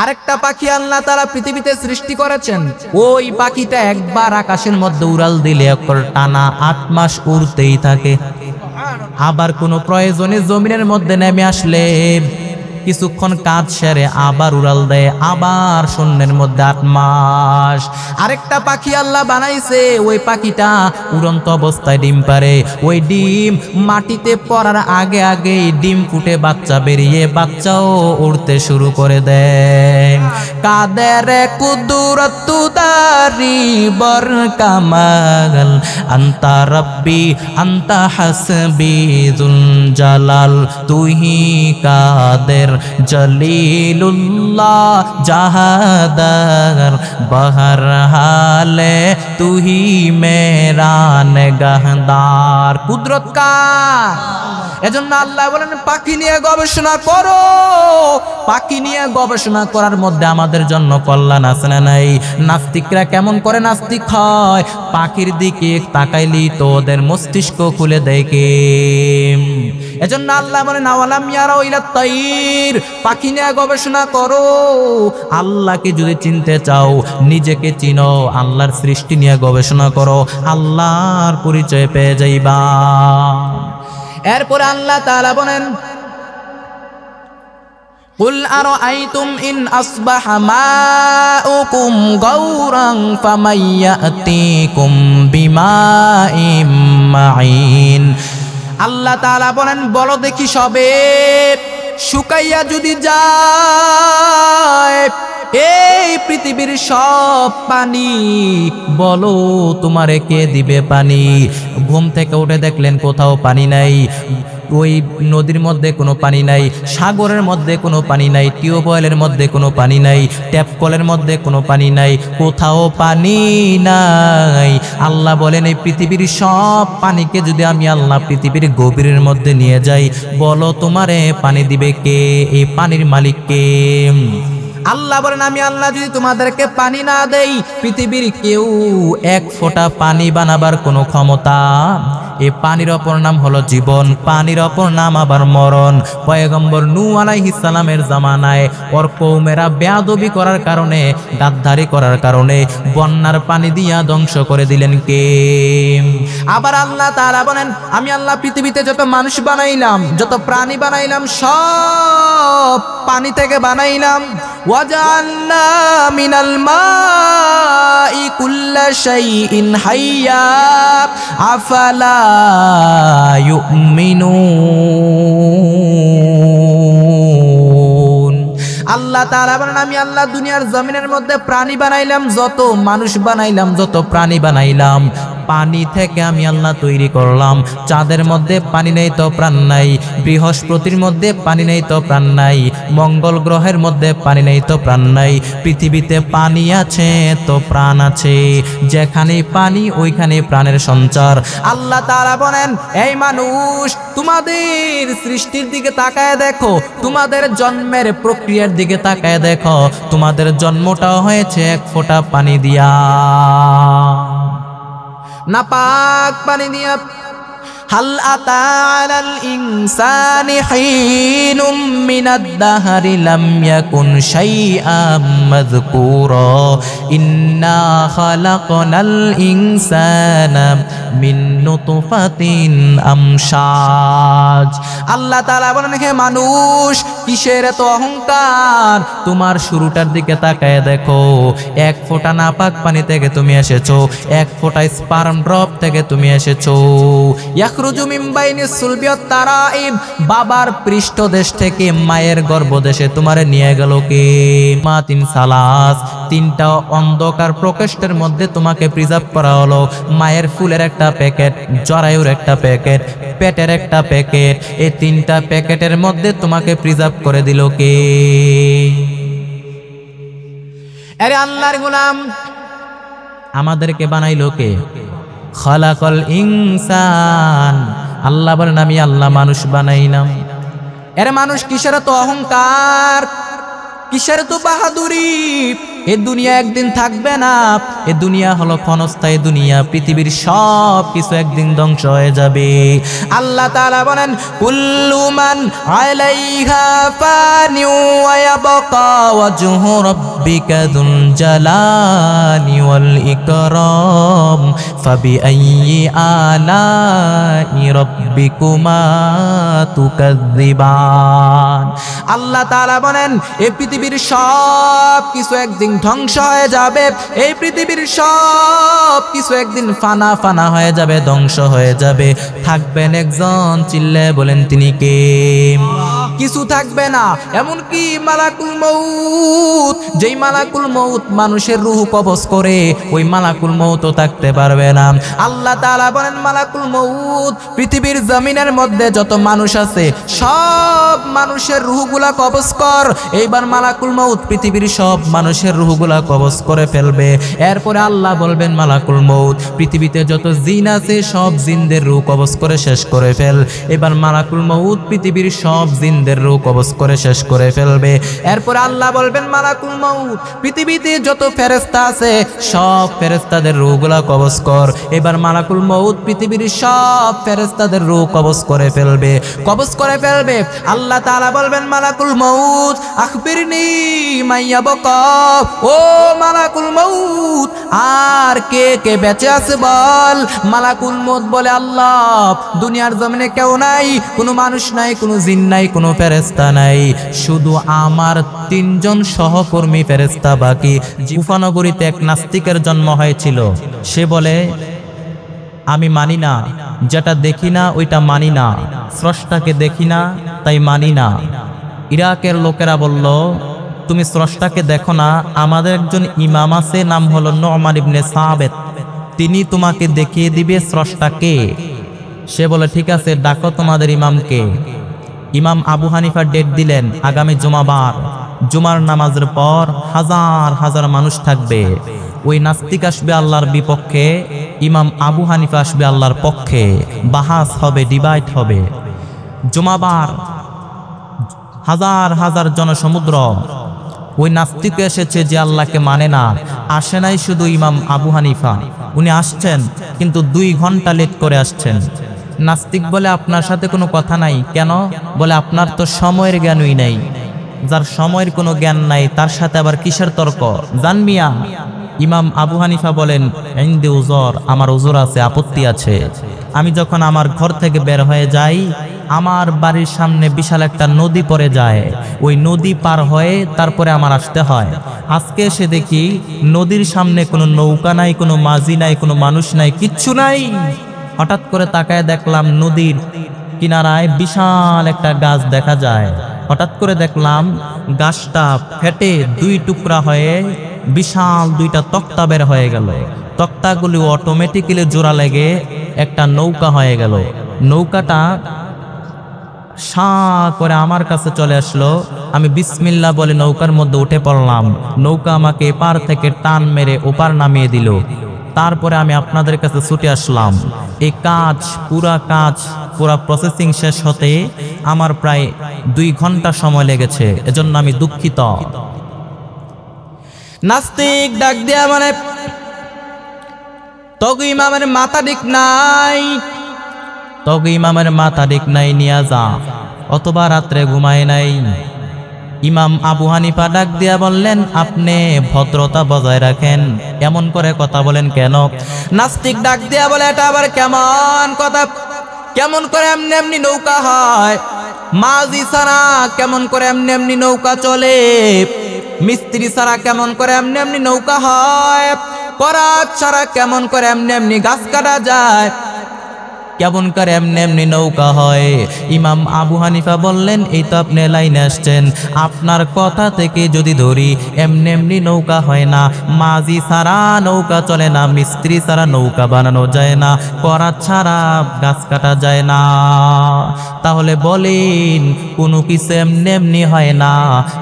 আরেকটা পাখি আল্লাহ তাআলা পৃথিবীতে সৃষ্টি করেছেন, ওই পাখিটা একবার আকাশের মধ্যে উড়াল দিলে টানা 8 মাস উড়তেই থাকে। আবার কোনো প্রয়োজনে জমিনের মধ্যে নেমে আসলে কিছুক্ষণ কাজ সেরে আবার উড়াল দেয়, আবার শূন্যের মধ্যে 8 মাস। আরেকটা পাখি আল্লাহ বানাইছে, ওই পাখিটা উড়ন্ত অবস্থায় ডিম পারে। ওই ডিম মাটিতে পড়ার আগে আগে ডিম ফুটে বাচ্চা বেরিয়ে বাচ্চাও উড়তে শুরু করে দেয়। কাদের কুদরত দারি বর কামাল, আন্তা রব্বি আন্তা হাসবি যুল জালাল, তুহি কাদের জলিলুল্লাহ জাহাদার, বহর হালে তুহি মেরা নিগাহদার। কুদরত কার? এজন্য আল্লাহ বলেন পাখি নিয়ে গবেষণা করো। পাখি নিয়ে গবেষণা করার মধ্যে আমাদের জন্য কল্যাণ আছে না নাই? নাস্তিকরা কেমন করে নাস্তিক হয়? পাখির দিকে তাকাইলি তো ওদের মস্তিষ্ক খুলে দেয় কে? এজন্য আল্লাহ বলেন আওয়ালাম ইয়ারাউ ইলাত তাইর, পাখি নিয়ে গবেষণা করো। আল্লাহকে যদি চিনতে চাও নিজেকে চিনো, আল্লাহর সৃষ্টি নিয়ে গবেষণা করো, আল্লাহর পরিচয় পেয়ে যাইবা। এরপর আল্লাহ তাআলা বলেন কুল আরাআইতুম ইন আসবাহা মাউকুম গাওরান ফামাইয়াতিকুম বিমাইম মাইন। আল্লাহ তাআলা বলেন বলো দেখি সবে শুকাইয়া যদি যায় এই পৃথিবীর সব পানি, বলো তোমারে কে দিবে পানি? ঘুম থেকে উঠে দেখলেন কোথাও পানি নাই, ওই নদীর মধ্যে কোনো পানি নাই, সাগরের মধ্যে কোনো পানি নাই, টিউবওয়েলের মধ্যে কোনো পানি নাই, ট্যাপ কলের মধ্যে কোনো পানি নাই, কোথাও পানি নাই। আল্লাহ বলেন এই পৃথিবীর সব পানিকে যদি আমি আল্লাহ পৃথিবীর গভীরের মধ্যে নিয়ে যাই, বলো তোমারে পানি দিবে কে? এই পানির মালিক কে? আল্লাহ বলেন আমি আল্লাহ যদি তোমাদেরকে পানি না দেই, পৃথিবীর কেউ 1 ফোঁটা পানি বানাবার কোনো ক্ষমতা। এই পানির অপর নাম হলো জীবন, পানির অপর নাম আবার মরণ। পয়গম্বর নূহ আলাইহিস সালামের জামানায় ওর কওমেরা বেয়াদবি করার কারণে, গাদ্দারি করার কারণে বন্যার পানি দিয়া ধ্বংস করে দিলেন কে? আবার আল্লাহ তাআলা বলেন আমি আল্লাহ পৃথিবীতে যত মানুষ বানাইলাম, যত প্রাণী বানাইলাম, সব পানি থেকে বানাইলাম। ওয়াজআলনা মিনাল মাই কুল্লা শাইইন হাইয়্যা আফালা ইউমিনুন। আল্লাহ তাআলা বলেন আমি আল্লাহ দুনিয়ার জমিনের মধ্যে প্রাণী বানাইলাম, যত মানুষ বানাইলাম, যত প্রাণী বানাইলাম, পানি থেকে আমি আল্লাহ তৈরি করলাম। চাঁদের মধ্যে পানি নেই তো প্রাণ নাই, বৃহস্পতির মধ্যে পানি নেই তো প্রাণ নাই, মঙ্গল গ্রহের মধ্যে পানি নেই তো প্রাণ নাই, পৃথিবীতে পানি আছে তো প্রাণ আছে। যেখানে পানি ওইখানে প্রাণের সঞ্চার। আল্লাহ তাআলা বলেন এই মানুষ তোমাদের সৃষ্টির দিকে তাকায় দেখো, তোমাদের জন্মের প্রক্রিয়ার দিকে তাকায় দেখো, তোমাদের জন্মটাও হয়েছে 1 ফোঁটা পানি দিয়া, নাপাক পানি দিয়া। হাল আতা আলাল ইনসানি হিনুম মিনাদ দাহরি লাম ইয়াকুন শাইআম মাযকুরা ইন্না খালাকনাল ইনসানা মিন নুতফাতিন আমশাজ। আল্লাহ তাআলা বলেন হে মানুষ কিসের এত অহংকার? তোমার শুরুটার দিকে তাকায় দেখো, 1 ফোঁটা নাপাক পানি থেকে তুমি এসেছো, 1 ফোঁটা স্পার্ম ড্রপ থেকে তুমি এসেছো। ইয়াখরুজু মিন বাইনিস সুলবি ওয়াত তারাইব, বাবার পৃষ্ঠদেশ থেকে মায়ের গর্ভদেশে তোমারে নিয়ে গেল কে? মাতিন সালাস, 3টা অন্ধকার প্রকোষ্ঠের মধ্যে তোমাকে প্রিজার্ভ করা হলো। মায়ের ফুলের একটা প্যাকেট, জরায়ুর একটা প্যাকেট, পেটের একটা প্যাকেট, এই 3টা প্যাকেটের মধ্যে তোমাকে প্রিজার্ভ করে দিল কে? আরে আল্লাহর গোলাম, আমাদেরকে বানাইলো কে? খালাকাল ইনসান। আল্লাহ বলেন আমি আল্লাহ মানুষ বানাইলাম। এর মানুষ কিসের তো অহংকার, কিসের তো বাহাদুরি? এ দুনিয়া একদিন থাকবে না। এ দুনিয়া হলো ক্ষণস্থায়ী দুনিয়া, পৃথিবীর সব কিছু একদিন ধ্বংস হয়ে যাবে। আল্লাহ তাআলা বলেন কুল্লু মান আলাইহা ফানি ওয়া ইয়াবকা ওয়াজহু রাব্বিকা যুল জালালি ওয়াল ইকরাম ফাবিআইয়ি আলাই রাব্বিকুমা তুকাযযিবান। আল্লাহ তাআলা বলেন এই পৃথিবীর সব কিছু একদিন ধ্বংস হয়ে যাবে, এই পৃথিবীর সব কিছু একদিন ফানা ফানা হয়ে যাবে, ধ্বংস হয়ে যাবে। থাকবেন একজন, চিল্লে বলেন তিনি কে? কিছু থাকবে না, এমনকি মালাকুল মউত, যেই মালাকুল মউত মানুষের রূহ কবজ করে, ওই মালাকুল মউতও থাকতে পারবে না। আল্লাহ তাআলা বলেন মালাকুল মউত পৃথিবীর জমিনের মধ্যে যত মানুষ আছে সব মানুষের রূহগুলা কবজ কর। এইবার মালাকুল মউত পৃথিবীর সব মানুষের রূহগুলা কবজ করে ফেলবে। এরপরে আল্লাহ বলবেন মালাকুল মউত পৃথিবীতে যত জিন আছে সব জিনদের রূহ কবজ করে শেষ করে ফেল। এবার মালাকুল মউত পৃথিবীর সব জিনদের রূহ কবজ করে শেষ করে ফেলবে। এরপরে আল্লাহ বলবেন মালাকুল মউত পৃথিবীতে যত ফেরেশতা আছে সব ফেরেশতাদের রূহগুলা কবজ কর। এবার মালাকুল মউত পৃথিবীর সব ফেরেশতাদের রূহ কবজ করে ফেলবে, কবজ করে ফেলবে। আল্লাহ তাআলা বলবেন মালাকুল মউত আখবিরনি মাইয়া বকা, ও মালাকুল মউত আর কে কে বেঁচে আছে বল। মালাকুল মউত বলে আল্লাহ দুনিয়ার জমিনে কেউ নাই, কোনো মানুষ নাই, কোনো জিন নাই, কোনো ফেরেশতা নাই, শুধু আমার 3 জন সহকর্মী ফেরেশতা বাকি। কুফানগরীতে এক নাস্তিকের জন্ম হয়েছিল। সে বলে আমি মানি না, যেটা দেখি না ওইটা মানি না, স্রষ্টাকে দেখি না তাই মানি না। ইরাকের লোকেরা বলল তুমি স্রষ্টাকে দেখো না, আমাদের একজন ইমাম আছে নাম হলো নুমান ইবনে সাবিত, তিনি তোমাকে দেখিয়ে দিবে স্রষ্টাকে। সে বলে ঠিক আছে, ডাকো তোমাদের ইমামকে। ইমাম আবু হানিফা ডেট দিলেন আগামী জুমাবার, জুমার নামাজের পর হাজার হাজার মানুষ থাকবে। ওই নাস্তিক আসবে আল্লাহর বিপক্ষে, ইমাম আবু হানিফা আসবে আল্লাহর পক্ষে, বাহাস হবে, ডিবাইট হবে। জুমাবার হাজার হাজার জনসমুদ্র। ওই নাস্তিক এসেছে যে আল্লাহকে মানে না, আসে নাই শুধু ইমাম আবু হানিফা, উনি আসছেন কিন্তু 2 ঘন্টা লেট করে আসছেন। নাস্তিক বলে আপনার সাথে কোনো কথা নাই কেন? বলে আপনার তো সময়ের জ্ঞানই নাই। যার সময়ের কোনো জ্ঞান নাই তার সাথে আবার কিসের তর্ক? জানমিয়া। ইমাম আবু হানিফা বলেন ইনদি উজর, আমার উজর আছে, আপত্তি আছে। আমি যখন আমার ঘর থেকে বের হয়ে যাই, আমার বাড়ির সামনে বিশাল একটা নদী পড়ে যায়, ওই নদী পার হয়ে তারপরে আমার আসতে হয়। আজকে এসে দেখি নদীর সামনে কোনো নৌকা নাই, কোনো মাঝি নাই, কোনো মানুষ নাই, কিচ্ছু নাই। হঠাৎ করে তাকায় দেখলাম নদীর কিনারায় বিশাল একটা গাছ দেখা যায়। হঠাৎ করে দেখলাম গাছটা ফেটে 2 টুকরা হয়ে বিশাল 2টা তক্তা বের হয়ে গেল। তক্তাগুলি অটোমেটিক্যালি জোড়া লেগে একটা নৌকা হয়ে গেল। নৌকাটা সা করে আমার কাছে চলে আসলো। আমি বিসমিল্লাহ বলে নৌকার মধ্যে উঠে পড়লাম। নৌকা আমাকে এপার থেকে টান মেরে ওপার নামিয়ে দিল। তারপরে আমি আপনাদের কাছে ছুটে আসলাম। এই পুরা প্রসেসিং শেষ হতে আমার প্রায় 2 ঘন্টা সময় লেগেছে, এজন্য আমি দুঃখিত। নাস্তিক ডাক দেয়া মানে তগু ইমামের মাথা ঠিক নাই, তগু ইমামের মাথা ঠিক নাই, নিয়ে যা। অথবা রাত্রে ঘুমায় নাই। ইমাম আবু হানিফা ডাক দিয়া বললেন আপনি ভদ্রতা বজায় রাখেন, এমন করে কথা বলেন কেন? নাস্তিক ডাক দিয়া বলে এটা আবার কেমন কথা? কেমন করে এমনি এমনি নৌকা হয়? মাঝি ছাড়া কেমন করে এমনি এমনি নৌকা চলে? মিস্ত্রি ছাড়া কেমন করে এমনি এমনি নৌকা হয়? করাত ছাড়া কেমন করে এমনি এমনি গাছ কাটা যায়? কেমন করে এমনি এমনি নৌকা হয়? ইমাম আবু হানিফা বললেন এই তো আপনি লাইনে আসছেন, আপনার কথা থেকে যদি ধরি এমনি এমনি নৌকা হয় না। মাঝি ছাড়া নৌকা চলে না, মিস্ত্রি ছাড়া নৌকা বানানো যায় না, করাত ছাড়া গাছ কাটা যায় না। তাহলে বলেন কোনো কিছু এমনি এমনি হয় না,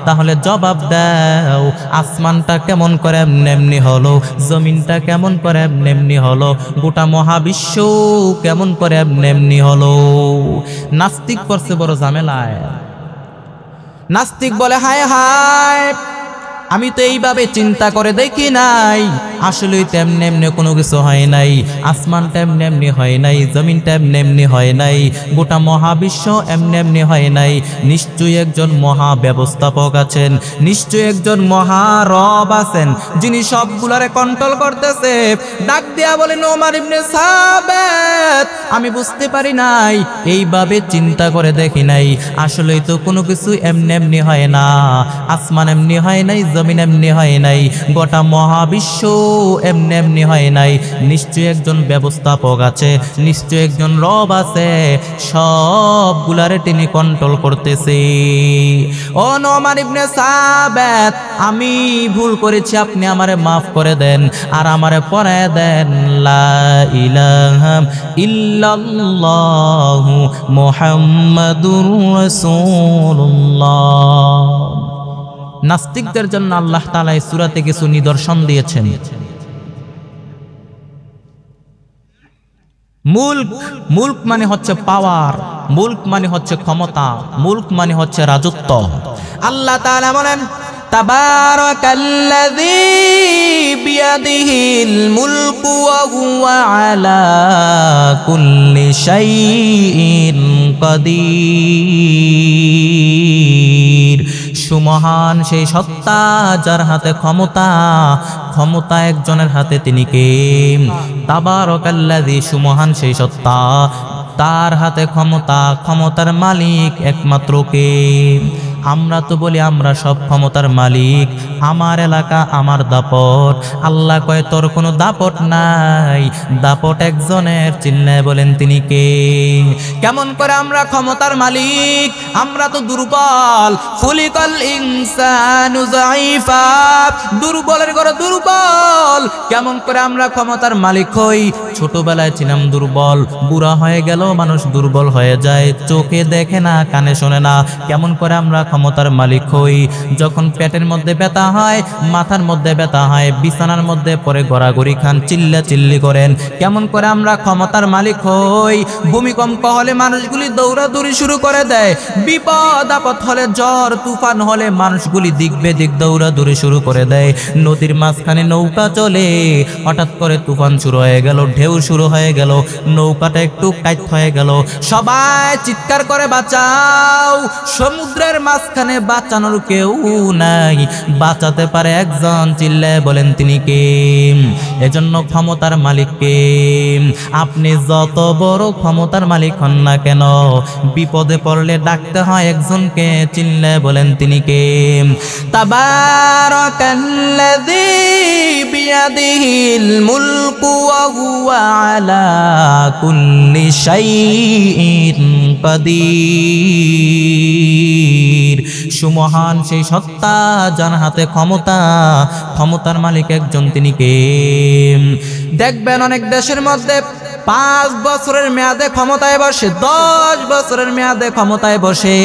তাহলে জবাব দাও আসমানটা কেমন করে এমনি এমনি হলো? জমিনটা কেমন করে এমনি এমনি হলো? গোটা মহাবিশ্ব কেমন করে এমনি এমনি হলো? নাস্তিক পড়ছে বড় ঝামেলায়। নাস্তিক বলে হায় হায়, আমি তো এইভাবে চিন্তা করে দেখি নাই, আসলেই তেমনি এমনি কোনো কিছু হয় নাই। আসমানটা এমনি এমনি হয় নাই, জমিনটা এমনি এমনি হয় নাই, গোটা মহাবিশ্ব এমনি এমনি হয় নাই। নিশ্চয়ই একজন মহা ব্যবস্থাপক আছেন, নিশ্চয়ই একজন মহা রব আছেন, যিনি সবগুলারে কন্ট্রোল করতেছে। ডাক দিয়া বলে নোমান ইবনে সাবিত, আমি বুঝতে পারি নাই, এইভাবে চিন্তা করে দেখি নাই, আসলেই তো কোনো কিছু এমনি এমনি হয় না। আসমান এমনি হয় নাই, জমিন এমনি হয় নাই, গোটা মহাবিশ্ব এমনি এমনি হয় নাই। নিশ্চয়ই একজন ব্যবস্থাপক আছে, নিশ্চয়ই একজন রব আছে, সবগুলারে তিনি কন্ট্রোল করতেছে। ও নোমান ইবনে সাবিত, আমি ভুল করেছি, আপনি আমারে মাফ করে দেন আর আমারে পড়ায় দেন লা ইলাহা ইল্লাল্লাহু মুহাম্মাদুর রাসূলুল্লাহ। নাস্তিকদের জন্য আল্লাহ তাআলা এই সূরাতে কিছু নিদর্শন দিয়েছেন। মুলক মানে হচ্ছে পাওয়ার, মুলক মানে হচ্ছে ক্ষমতা, মুলক মানে হচ্ছে রাজত্ব। আল্লাহ তাআলা বলেন তাবারাকাল্লাযী বিয়াদিহিল মুলকু ওয়া হুয়া আলা কুল্লি শাইইন কাদির। সুমহান সেই সত্তা যার হাতে ক্ষমতা, ক্ষমতা একজনের হাতে, তিনি কে? তাবারাকাল্লাযী, সুমহান সেই সত্তা, তার হাতে ক্ষমতা, ক্ষমতার মালিক একমাত্র কে? আমরা তো বলি আমরা সব ক্ষমতার মালিক, আমার এলাকা আমার দাপট। আল্লাহ কয় তোর কোনো দাপট নাই, দাপট একজনের, চিল্লায় বলেন তিনি কে? কেমন করে আমরা ক্ষমতার মালিক? আমরা তো দুর্বল। খুলিকাল ইনসানু যায়িফা, দুর্বলের ঘরে দুর্বল। কেমন করে আমরা ক্ষমতার মালিক হই? ছোটবেলায় ছিলাম দুর্বল, বুড়া হয়ে গেল মানুষ দুর্বল হয়ে যায়, চোখে দেখে না, কানে শোনে না। কেমন করে আমরা ক্ষমতার মালিক হই? যখন পেটের মধ্যে ব্যথা হয়, মাথার মধ্যে ব্যথা হয়, বিছানার মধ্যে পরে গড়াগড়ি খান, চিল্লা চিল্লি করেন। কেমন করে আমরা ক্ষমতার মালিক হই? ভূমিকম্প হলে মানুষগুলি দৌড়াদৌড়ি শুরু করে দেয়, বিপদ আপদ হলে, ঝড় তুফান হলে মানুষগুলি দিক বেদিক দৌড়াদৌড়ি শুরু করে দেয়। নদীর মাঝখানে নৌকা চলে, হঠাৎ করে তুফান শুরু হয়ে গেল, ঢেউ শুরু হয়ে গেল, নৌকাটা একটু কাইট হয়ে গেল, সবাই চিৎকার করে বাঁচাও। সমুদ্রের মাঝখানে বাঁচানোর কেউ নাই, বাঁচাতে পারে একজন, চিল্লায় বলেন তিনি কে? এজন্য ক্ষমতার মালিক কে? আপনি যত বড় ক্ষমতার মালিক হন না কেন, বিপদে পড়লে ডাকতে হয় একজনকে, চিল্লায় বলেন তিনি কে? তাবারাকাল্লাযী বিয়াদিহিল মুলকু ওয়া হুয়া আলা কুল্লি শাইইন কাদির। সুমহান সেই সত্তা যার হাতে ক্ষমতা, ক্ষমতার মালিক একজন, তিনি কে? দেখবেন অনেক দেশের মধ্যে 5 বছরের মেয়াদে ক্ষমতায় বসে, 10 বছরের মেয়াদে ক্ষমতায় বসে।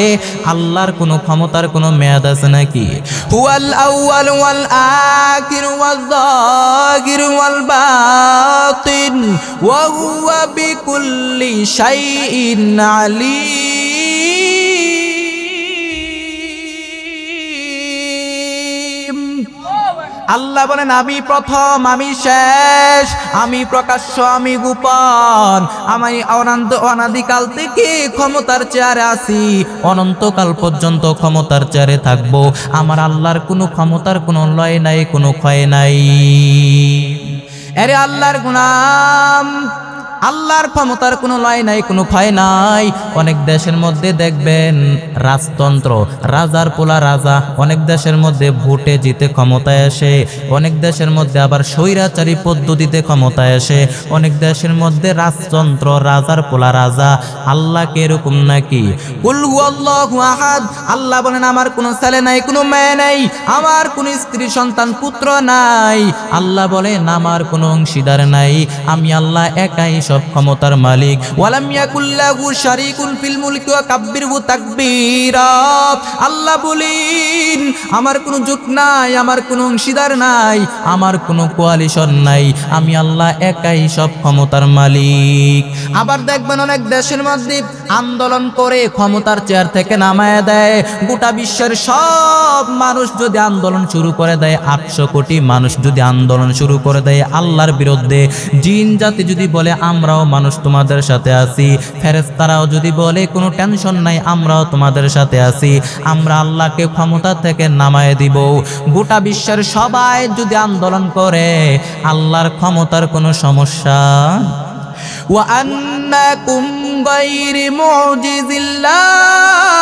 আল্লাহর কোনো ক্ষমতার কোনো মেয়াদ আছে নাকি? হুয়াল আউয়াল ওয়াল আখির ওয়াল যাহির ওয়াল বাতিন ওয়া হুয়া বিকুল্লি শাইইন আলীম। আল্লাহ বলেন আমি প্রথম, আমি শেষ, আমি প্রকাশ্য, আমি গোপন, আমি অনাদিকাল থেকে ক্ষমতার চেয়ারে আছি, অনন্তকাল পর্যন্ত ক্ষমতার চেয়ারে থাকবো। আমার আল্লাহর কোনো ক্ষমতার কোনো লয় নাই, কোনো ক্ষয় নাই। আরে আল্লাহর গোলাম, আল্লাহর ক্ষমতার কোনো লয় নাই, কোনো ক্ষয় নাই। অনেক দেশের মধ্যে দেখবেন রাজতন্ত্র, রাজার পোলা রাজা, অনেক দেশের মধ্যে ভোটে জিতে ক্ষমতায় আসে, অনেক দেশের মধ্যে আবার স্বৈরাচারী পদ্ধতিতে ক্ষমতায় আসে, অনেক দেশের মধ্যে রাজতন্ত্র, রাজার পোলা রাজা। আল্লাহ কে এরকম নাকি? কুল হুয়াল্লাহু আহাদ, আল্লাহ বলেন আমার কোনো ছেলে নাই, কোনো মেয়ে নাই, আমার কোনো স্ত্রী সন্তান পুত্র নাই। আল্লাহ বলেন আমার কোনো অংশীদার নাই, আমি আল্লাহ একাই সব ক্ষমতার মালিক। ওয়ালাম ইয়াকুল্লাহু শারীকুন ফিল মুলকি ওয়া কাব্বিরহু তাকবীরা। আল্লাহ বলেন আমার কোনো জোট নাই, আমার কোনো অংশীদার নাই, আমার কোনো কোয়ালিশন নাই, আমি আল্লাহ একাই সব ক্ষমতার মালিক। আবার দেখবেন অনেক দেশের মধ্যে আন্দোলন করে ক্ষমতার চেয়ার থেকে নামায় দেয়, গোটা বিশ্বের সব মানুষ যদি আন্দোলন শুরু করে দেয়, 800 কোটি মানুষ যদি আন্দোলন শুরু করে দেয় আল্লাহর বিরুদ্ধে, জিন জাতি যদি বলে আমরাও মানুষ তোমাদের সাথে আছি, ফেরেশতারাও যদি বলে কোনো টেনশন নাই আমরাও তোমাদের সাথে আছি, আমরা আল্লাহকে ক্ষমতা থেকে নামায় দিব, গোটা বিশ্বের সবাই যদি আন্দোলন করে আল্লাহর ক্ষমতার কোনো সমস্যা وأنكم غير معجز الله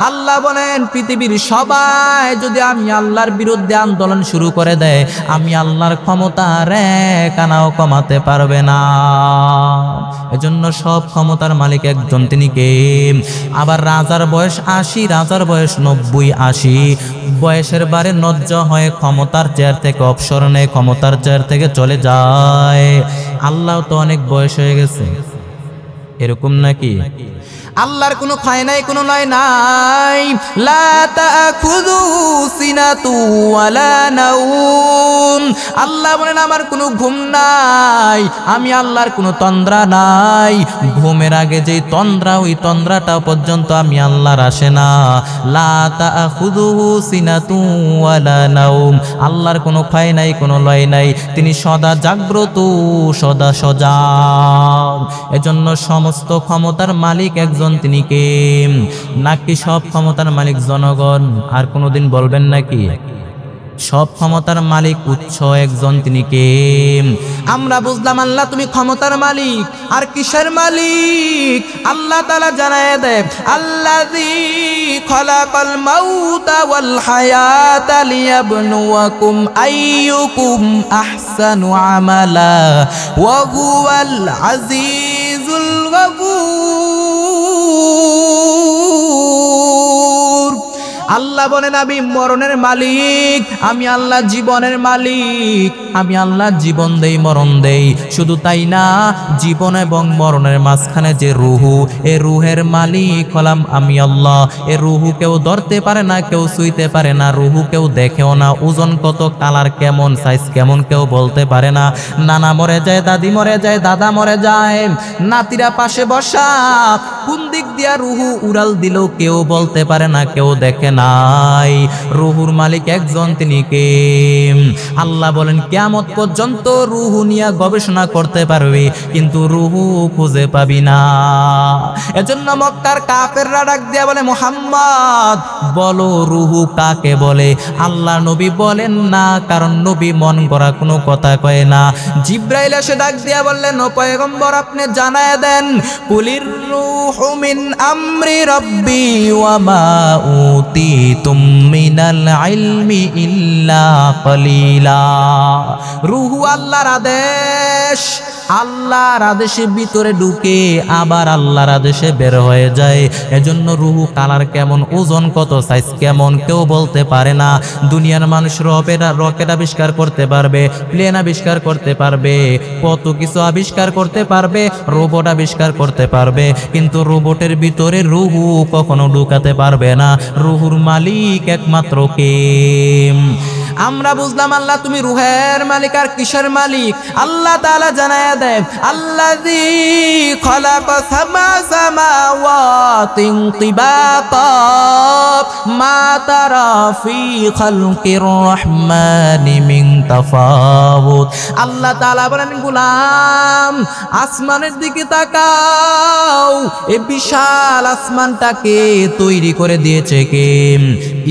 আল্লাহ বলেন পৃথিবীর সবাই যদি আমি আল্লাহর বিরুদ্ধে আন্দোলন শুরু করে দেয় আমি আল্লাহর ক্ষমতা রেখানাও কমাতে পারবে না। এজন্য সব ক্ষমতার মালিক একজন, তিনি কে? আবার রাজার বয়স 80, রাজার বয়স 90, 80 বয়সের বারে নজ্জ হয়ে ক্ষমতার চেয়ার থেকে অবসর নেয়, ক্ষমতার চেয়ার থেকে চলে যায়। আল্লাহ তো অনেক বয়স হয়ে গেছে, এরকম নাকি? আল্লাহর কোনো ক্ষয় নাই, কোনো লয় নাই। লা তাখুযুহু সিনাতু ওয়ালা নাওম। আল্লাহ বলেন আমার কোনো ঘুম নাই, আমি আল্লাহর কোনো তন্দ্রা নাই। ঘুমের আগে যেই তন্দ্রা, ওই তন্দ্রাটা পর্যন্ত আমি আল্লাহর আসে না। লা তাখুযুহু সিনাতু ওয়ালা নাওম। আল্লাহর কোনো ক্ষয় নাই, কোনো লয় নাই, তিনি সদা জাগ্রত, সদা সজাগ। এজন্য সমস্ত ক্ষমতার মালিক একজন, তিনি কে? নাকি সব ক্ষমতার মালিক জনগণ? আর কোনোদিন বলবেন নাকি সব ক্ষমতার মালিক উৎস একজন, তিনি কে? আমরা বুঝলাম আল্লাহ তুমি ক্ষমতার মালিক, আর কিসের মালিক? আল্লাহ তাআলা জানায় দেয় আল্লাযী খলাকাল মাউতা ওয়াল হায়াতা লিয়াবলুয়াকুম আইয়ুকুম আহসানু আমালা ওয়া হুয়াল আজিজুল গফুর। আল্লাহ বলেন আমি মরণের মালিক, আমি আল্লাহ জীবনের মালিক, আমি আল্লাহ জীবন দেই মরণ দেই। শুধু তাই না, জীবন এবং মরণের মাঝখানে যে রুহু, এ রুহের মালিক হলাম আমি আল্লাহ। এ রুহু কেউ ধরতে পারে না, কেউ ছুঁইতে পারে না, রুহু কেউ দেখেও না, ওজন কত, কালার কেমন, সাইজ কেমন কেউ বলতে পারে না। নানা মরে যায়, দাদি মরে যায়, দাদা মরে যায়, নাতিরা পাশে বসা, কোন দিক দিয়া রুহু উড়াল দিল কেউ বলতে পারে না, কেউ দেখে নাই। রুহুর মালিক একজন, তিনি কে? আল্লাহ বলেন কিয়ামত পর্যন্ত রুহু নিয়ে গবেষণা করতে পারবে, কিন্তু রুহু খুঁজে পাবি না। এজন্য মক্কার কাফেররা ডাক দিয়া বলে মুহাম্মদ বলো রুহু কাকে বলে? আল্লাহ নবী বলেন না, কারণ নবী মন গড়া কোনো কথা কয় না। জিব্রাইল এসে ডাক দিয়া বললেন ও পয়গম্বর আপনি জানায় দেন কুলির রূহু মিন আমরি রাব্বি ওয়া মা উতিতুম মিনাল ইলমি ইল্লা কলিলা। রূহু আল্লাহর আদেশ, আল্লাহর আদেশে ভিতরে ঢুকে আবার আল্লাহর আদেশে বের হয়ে যায়। এজন্য রুহু কালার কেমন, ওজন কত, সাইজ কেমন কেউ বলতে পারে না। দুনিয়ার মানুষ রকেট আবিষ্কার করতে পারবে, প্লেন আবিষ্কার করতে পারবে, কত কিছু আবিষ্কার করতে পারবে, রোবট আবিষ্কার করতে পারবে, কিন্তু রোবটের ভিতরে রুহু কখনো ঢুকাতে পারবে না। রুহুর মালিক একমাত্র কে? আমরা বুঝলাম আল্লাহ তুমি রুহের মালিক, আর কিসের মালিক? আল্লাহ তাআলা জানায়া দেয় আল্লাযী খলাকা সাবআ সামাওয়াতিন তিবাকা মা তারা ফি খালকির রহমানি মিন তাফাউত। আল্লাহ তাআলা বলেন গোলাম আসমানের দিকে তাকাও, এই বিশাল আসমানটাকে তৈরি করে দিয়েছে কে?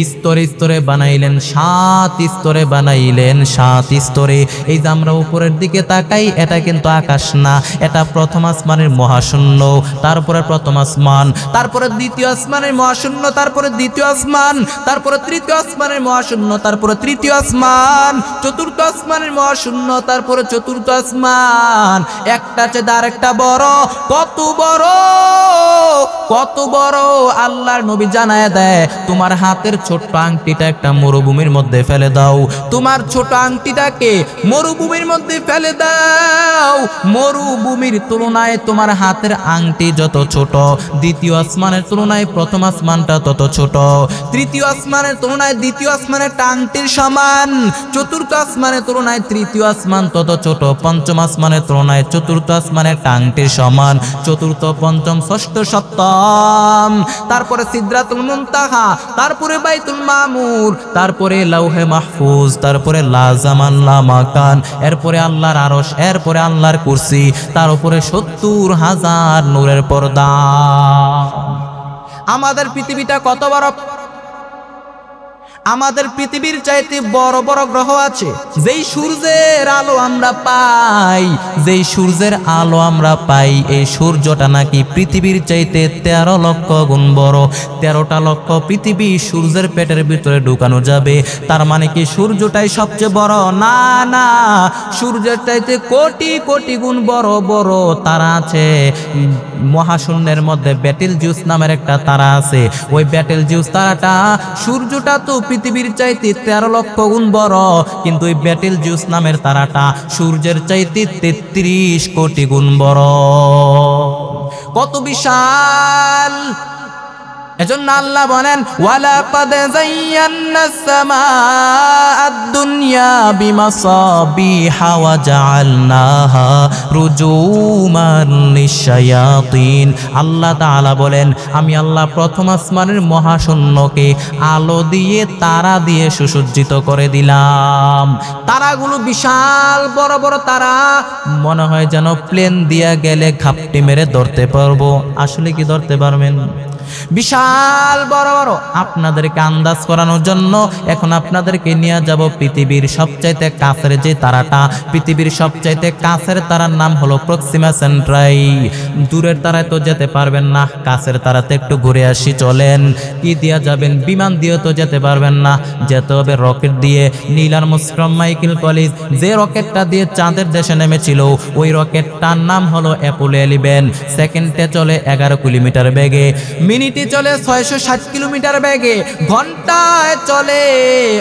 স্তরে স্তরে বানাইলেন, 7 স্তরে বানাইলেন, 7 স্তরে। এই যে আমরা উপরের দিকে তাকাই, এটা কিন্তু আকাশ না, এটা প্রথম আসমানের মহাশূন্য, তারপরে প্রথম আসমান, তারপরে দ্বিতীয় আসমানের মহাশূন্য, তারপরে দ্বিতীয় আসমান, তারপরে তৃতীয় আসমানের মহাশূন্য, তারপরে তৃতীয় আসমান, চতুর্থ আসমানের মহাশূন্য, তারপরে চতুর্থ আসমান। একটা চেয়ে আরেকটা বড়, কত বড়, কত বড়! আল্লাহর নবী জানায় দেয় তোমার হাতের ছোট্ট আংটিটা একটা মরুভূমির মধ্যে ফেলে দাও, তোমার ছোট আংটিটাকে মরুভূমির মধ্যে ফেলে দাও। মরুভূমির তুলনায় তোমার হাতের আংটি যত ছোট, দ্বিতীয় আসমানের তুলনায় প্রথম আসমানটা তত ছোট, তৃতীয় আসমানের তুলনায় দ্বিতীয় আসমানের আংটির সমান, চতুর্থ আসমানের তুলনায় তৃতীয় আসমান তত ছোট, পঞ্চম আসমানের তুলনায় চতুর্থ আসমানের আংটির সমান, চতুর্থ পঞ্চম ষষ্ঠ সপ্তম, তারপরে সিদরাতুল মুনতাহা, তারপরে বাইতুল মামুর, তারপরে লাউহে মাহফুজ, তারপরে লা জামান লা মাকান, এরপরে আল্লাহর আরশ, এরপরে আল্লাহর কুরসি, তার উপরে ৭০,০০০ নূরের পর্দা। আমাদের পৃথিবীটা কত বড়! আমাদের পৃথিবীর চাইতে বড় বড় গ্রহ আছে। যেই সূর্যের আলো আমরা পাই, যেই সূর্যের আলো আমরা পাই, এই সূর্যটা নাকি পৃথিবীর চাইতে ১৩ লক্ষ গুণ বড়। ১৩টা লক্ষ পৃথিবী সূর্যের পেটের ভিতরে ঢুকানো যাবে। তার মানে কি সূর্যটাই সবচেয়ে বড়? না না, সূর্যের চাইতে কোটি কোটি গুণ বড় বড় তারা আছে। মহাশূন্যের মধ্যে বেটেলজিউস নামের একটা তারা আছে। ওই বেটেলজিউস তারাটা, সূর্যটা তো পৃথিবীর চাইতে ১৩ লক্ষ গুণ বড়, কিন্তু ওই বেটেলজিউস নামের তারাটা সূর্যের চাইতে ৩৩ কোটি গুণ বড়। কত বিশাল! এজন্য আল্লাহ বলেন, ওয়ালাকাদ যায়্যানাস সামাআদ দুনিয়া বিমাসাবিহা ওয়া জাআলনাহা রুজুমান লিশ-শায়াতিন। আল্লাহ তাআলা বলেন, আমি আল্লাহ প্রথম আসমানের মহাশূন্যকে আলো দিয়ে, তারা দিয়ে সুসজ্জিত করে দিলাম। তারাগুলো বিশাল বড় বড় তারা, মনে হয় যেন প্লেন দিয়া গেলে ঘাপটি মেরে ধরতে পারবো। আসলে কি ধরতে পারবেন? বিশাল বড় বড়। আপনাদেরকে আন্দাজ করানোর জন্য এখন আপনাদেরকে নিয়ে যাব পৃথিবীর সবচাইতে কাছের যে তারাটা। পৃথিবীর সবচাইতে কাছের তারার নাম হলো প্রক্সিমা সেন্ট্রাই। দূরের তারায় তো যেতে পারবেন না, কাছের তারাতে একটু ঘুরে আসি চলেন। কি দিয়া যাবেন? বিমান দিয়ে তো যেতে পারবেন না, যেতে হবে রকেট দিয়ে। নীল আর্মস্ট্রং মাইকেল কলিজ যে রকেটটা দিয়ে চাঁদের দেশে নেমেছিল, ওই রকেটটার নাম হলো অ্যাপোলো 11। সেকেন্ডে চলে 11 কিলোমিটার বেগে, মিনিটে চলে ৬৬০ কিলোমিটার বেগে, ঘন্টায় চলে